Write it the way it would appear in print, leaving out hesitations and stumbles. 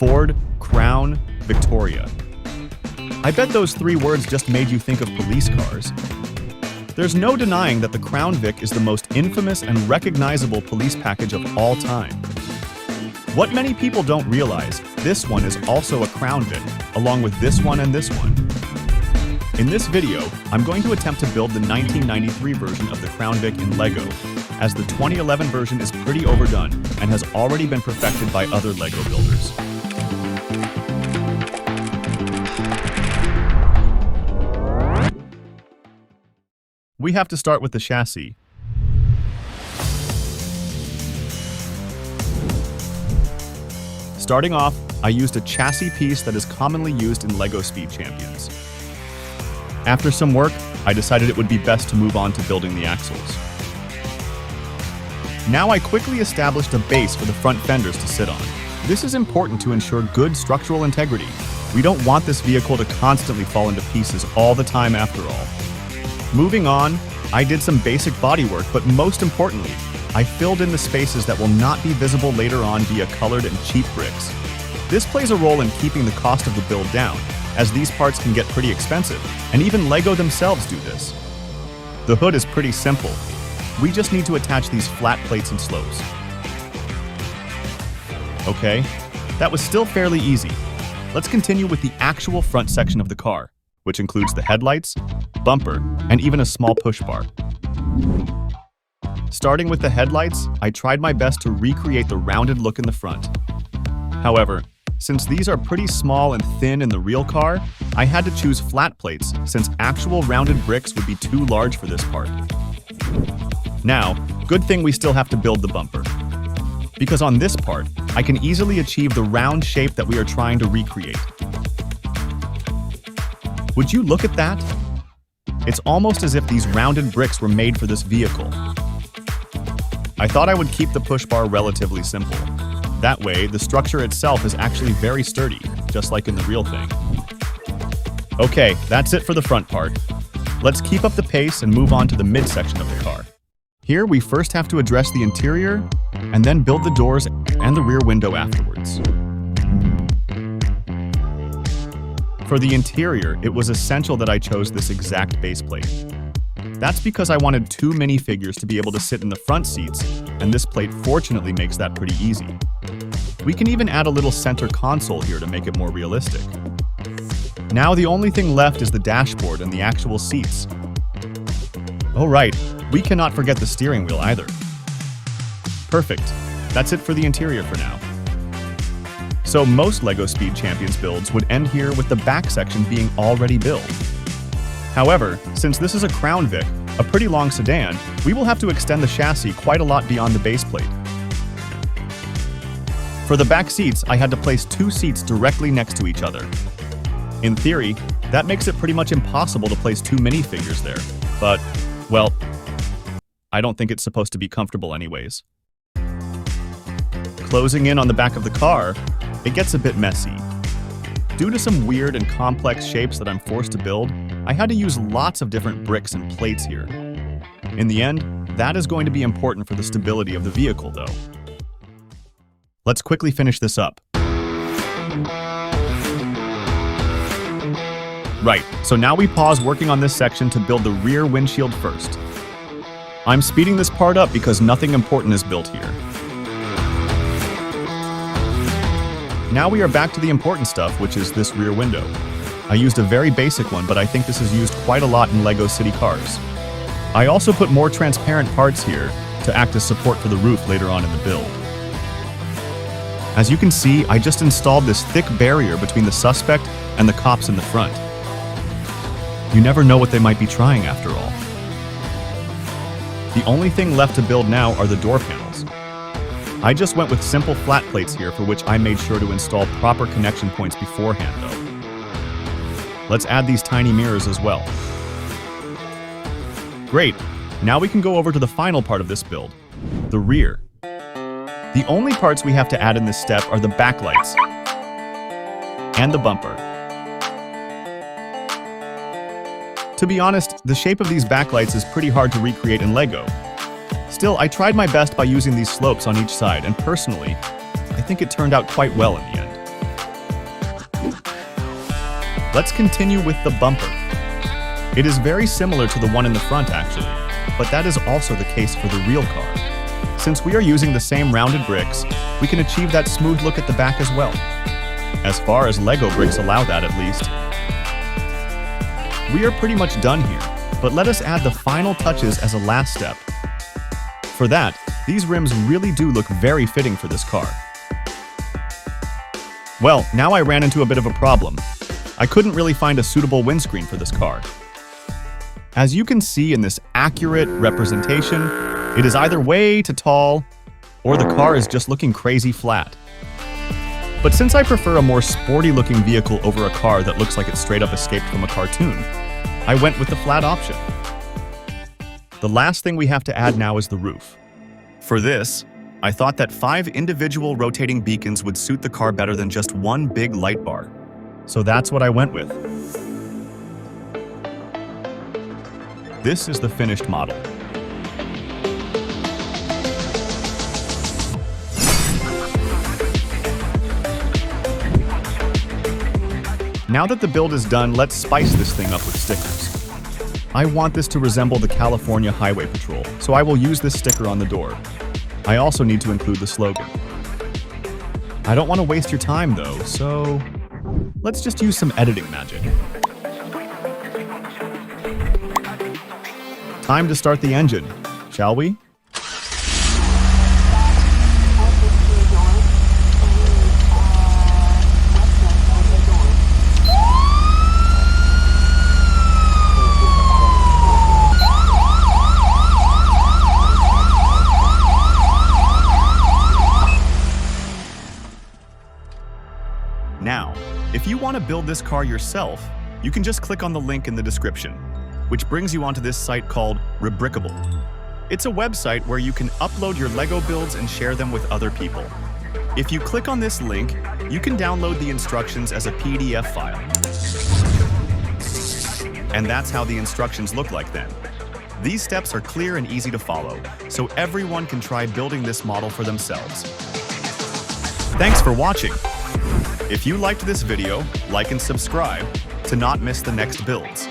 Ford, Crown, Victoria. I bet those three words just made you think of police cars. There's no denying that the Crown Vic is the most infamous and recognizable police package of all time. What many people don't realize, this one is also a Crown Vic, along with this one and this one. In this video, I'm going to attempt to build the 1993 version of the Crown Vic in LEGO, as the 2011 version is pretty overdone and has already been perfected by other LEGO builders. We have to start with the chassis. Starting off, I used a chassis piece that is commonly used in LEGO Speed Champions. After some work, I decided it would be best to move on to building the axles. Now I quickly established a base for the front fenders to sit on. This is important to ensure good structural integrity. We don't want this vehicle to constantly fall into pieces all the time after all. Moving on, I did some basic bodywork, but most importantly, I filled in the spaces that will not be visible later on via colored and cheap bricks. This plays a role in keeping the cost of the build down, as these parts can get pretty expensive, and even LEGO themselves do this. The hood is pretty simple. We just need to attach these flat plates and slopes. Okay, that was still fairly easy. Let's continue with the actual front section of the car, which includes the headlights, bumper, and even a small push bar. Starting with the headlights, I tried my best to recreate the rounded look in the front. However, since these are pretty small and thin in the real car, I had to choose flat plates since actual rounded bricks would be too large for this part. Now, good thing we still have to build the bumper. Because on this part, I can easily achieve the round shape that we are trying to recreate. Would you look at that? It's almost as if these rounded bricks were made for this vehicle. I thought I would keep the push bar relatively simple. That way, the structure itself is actually very sturdy, just like in the real thing. Okay, that's it for the front part. Let's keep up the pace and move on to the midsection of the car. Here, we first have to address the interior, and then build the doors and the rear window afterwards. For the interior, it was essential that I chose this exact base plate. That's because I wanted two minifigures to be able to sit in the front seats, and this plate fortunately makes that pretty easy. We can even add a little center console here to make it more realistic. Now the only thing left is the dashboard and the actual seats. Oh right, we cannot forget the steering wheel either. Perfect, that's it for the interior for now. So most LEGO Speed Champions builds would end here with the back section being already built. However, since this is a Crown Vic, a pretty long sedan, we will have to extend the chassis quite a lot beyond the base plate. For the back seats, I had to place two seats directly next to each other. In theory, that makes it pretty much impossible to place two minifigures there, but, well, I don't think it's supposed to be comfortable anyways. Closing in on the back of the car, it gets a bit messy. Due to some weird and complex shapes that I'm forced to build, I had to use lots of different bricks and plates here. In the end, that is going to be important for the stability of the vehicle, though. Let's quickly finish this up. Right, so now we pause working on this section to build the rear windshield first. I'm speeding this part up because nothing important is built here. Now we are back to the important stuff, which is this rear window. I used a very basic one, but I think this is used quite a lot in LEGO City Cars. I also put more transparent parts here to act as support for the roof later on in the build. As you can see, I just installed this thick barrier between the suspect and the cops in the front. You never know what they might be trying after all. The only thing left to build now are the door panels. I just went with simple flat plates here, for which I made sure to install proper connection points beforehand though. Let's add these tiny mirrors as well. Great, now we can go over to the final part of this build, the rear. The only parts we have to add in this step are the backlights and the bumper. To be honest, the shape of these backlights is pretty hard to recreate in LEGO. Still, I tried my best by using these slopes on each side, and personally, I think it turned out quite well in the end. Let's continue with the bumper. It is very similar to the one in the front actually, but that is also the case for the real car. Since we are using the same rounded bricks, we can achieve that smooth look at the back as well. As far as Lego bricks allow that at least. We are pretty much done here, but let us add the final touches as a last step. For that, these rims really do look very fitting for this car. Well, now I ran into a bit of a problem. I couldn't really find a suitable windscreen for this car. As you can see in this accurate representation, it is either way too tall, or the car is just looking crazy flat. But since I prefer a more sporty-looking vehicle over a car that looks like it straight up escaped from a cartoon, I went with the flat option. The last thing we have to add now is the roof. For this, I thought that 5 individual rotating beacons would suit the car better than just one big light bar. So that's what I went with. This is the finished model. Now that the build is done, let's spice this thing up with stickers. I want this to resemble the California Highway Patrol, so I will use this sticker on the door. I also need to include the slogan. I don't want to waste your time though, so let's just use some editing magic. Time to start the engine, shall we? Now, if you want to build this car yourself, you can just click on the link in the description, which brings you onto this site called Rebrickable. It's a website where you can upload your Lego builds and share them with other people. If you click on this link, you can download the instructions as a PDF file. And that's how the instructions look like then. These steps are clear and easy to follow, so everyone can try building this model for themselves. Thanks for watching. If you liked this video, like and subscribe to not miss the next builds.